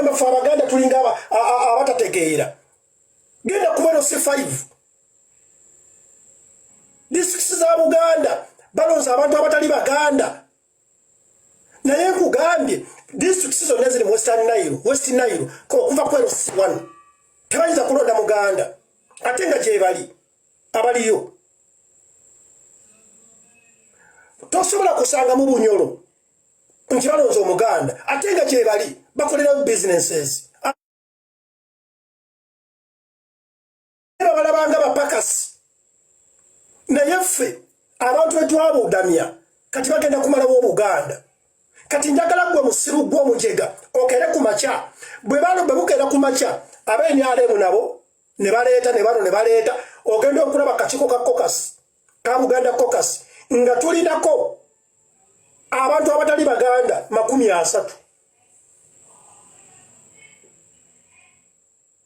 bagamba fa abaganda tulinga abatategeera genda kubero C5 districts za Buganda balonza abantu abatali baganda naye nkugambye districts zonna ziri mu West Nile ko kuva kwero C1 tebayinza kulonda muganda ate nga gye bali abaliyo tosobola kusanga mu Bunyoro nti balonza omuganda ate nga gye bali bakolera businesses balabanga bapakasi naye ffe abantu betwabudamya kati bagenda kumalawo Buganda kati njagala gwe musiru gwo mujega okere ku macha bwe bukera ku macha abenyalemu nabo ne baleeta ne baleeta ogenda okulaba kachiko ka caucus ka Buganda caucus nga tulinako abantu abatali baganda 30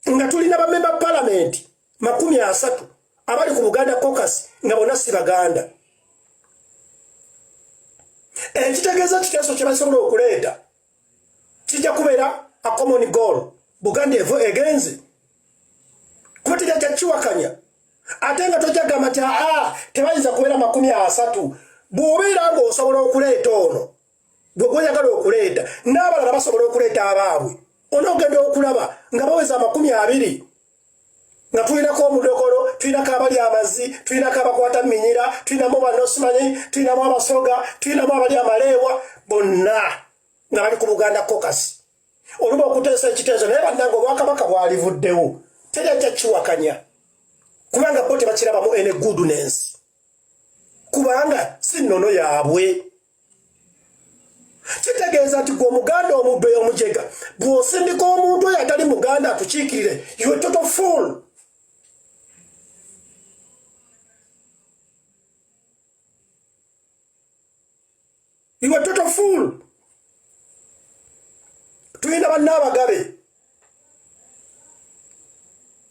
nga tulina ba member parliament 30 abali ku Buganda caucus nga bonna si baganda ekitegeeza kiteeso kye basobola okuleeta kijja kubeera a common goal Buganda evo egenze kuba tejja kiwakanya ate nga tojja gamba nti tebayinza kubeera 30 bw'obeera ng'osobola okuleeta ono gw'oyagala okuleeta n'abalala basobola okuleeta abaabwe onoogenda okulaba nga baweza 20 nga tulinako omudokolo tulinako abali amazzi tulinako abakwata minyira tulinamu banosimanyi tulinamu abasoga tulinamu abali amaleewa bonna nga bali ku Buganda caucus oluba okuteesa ekiteeso naye bannanga obwakabaka bwalivuddewo tejja kiwakanya kubanga bo tebakirabamu ene goodness kubanga si nnono yaabwe kitegeeza nti gwe omuganda omubbe omujega bw'osindika omuntu oyo atali muganda atukiikirire you a total fool. You are total fool. Tuina bannabagabe.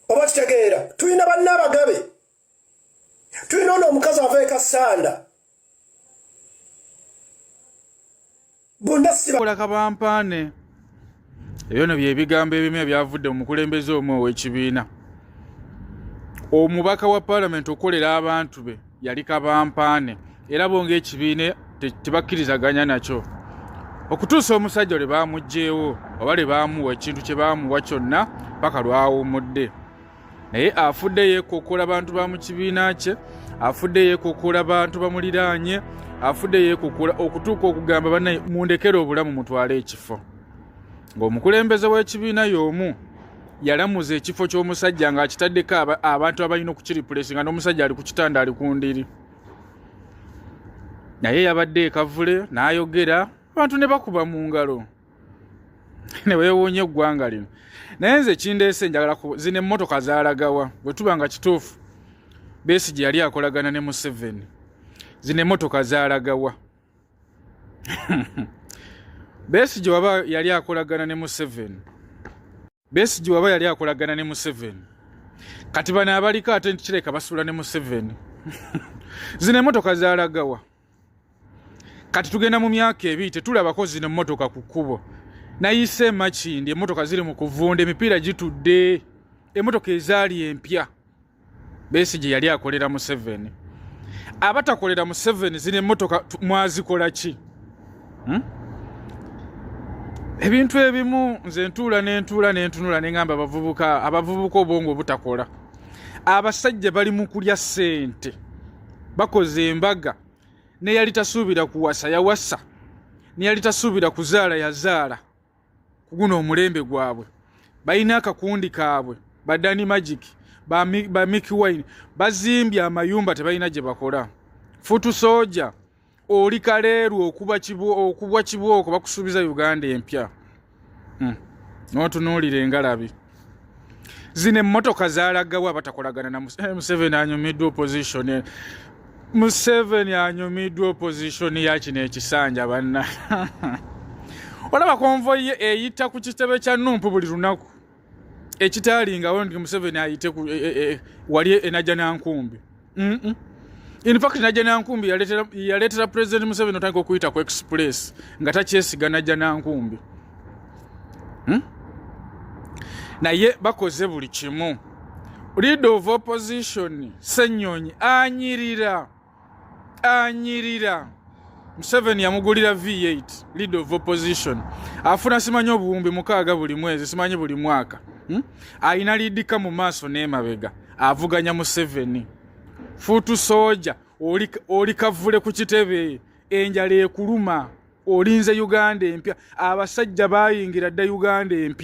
Oba kitegeera. Tuina bannabagabe. Tuina ono omukazi aveeka sanda. Bunda siba. Kola kabampaane. Ebyo bye bigambo ebimu ebyavudde mu mukulembeze omwe ow'ekibiina. Omubaka wa parliament okolera abantu be yali kabampaane. Era bonge ekibiina tebakkirizaganya nakyo okutuusa omusajja ole baamugjeewo oba le baamuwa ekintu kye baamuwa kyonna paka lwawumudde naye afudde yeekokkola bantu ba mu kibiina kye afudde yeekokkola bantu bamuliraanye afudde yeekokkola okutuuka okugamba bannaye mundekere obulamu mutwale ekifo ng'omukulembeze w'ekibiina y'omu yalamuza ekifo ky'omusajja ng'akitaddeko abantu abalina okukiripulesi nga n'omusajja ali ku kitanda ali ku ndiri naye yabadde ekavule n'ayogera abantu ne bakuba mu ngalo ne weewuunya eggwanga lino naye nze kindeese njagala zino emmotoka zaalagawa bwe tuba nga kituufu Besigye yali akolagana ne Museveni zino emmotoka zaalagawa Besigye waba yali akolagana ne Museveni kati bano abaliko ate ntikireka basuula ne Museveni zino emmotoka zaalagawa kati tugenda mu myaka ebiri tetulabako zino emmotoka ku kkubo nayise Makindi emmotoka ziri mu kuvunda emipiira gitudde emmotoka ezaali empya Besigye yali akolera Museveni abatakolera Museveni zino emmotoka mwazikola ki ebintu ebimu nze ntuula n'entunula n'engamba abavubuka obwongo obutakola abasajja bali mu kulya ssente bakoze embaga ne yali tasuubira kuwasa yawasa ne yali tasuubira kuzaala yazaala kuguno omulembe gwabwe balina akakundi kaabwe badani magic ba Mickey Wine bazimbye amayumba tebalina gye bakola futu soja oli kaleeru okubwa kibwoko bakusuubiza Uganda empya n'otunuulira engalabi zino emmotoka zaalagawa batakolagana na Museveni anyumiddwa opposition Museveni anyumiddwa opposition ya kino ekisanja banna olaba konvoyi ye eyita ku kitebe kya Numpu buli lunaku ekitaalingawo nti Museveni ayite wali Enajjanankumbi in fact Enajjanankumbi yaleetera President Museveni otandika okuyita ku express nga takyesiga Enajjanankumbi naye bakoze buli kimu. Leader of opposition Ssenyonyi anyirira Museveni yamugulira V8 leader of opposition afuna simanyi obuwumbi 6 buli mwezi simanyi buli mwaka ayina lidika mu maaso n'emabega avuganya Museveni futu soja oli kavule ku kitebe enjala ekuluma olinze Uganda empya abasajja bayingira dda Uganda empya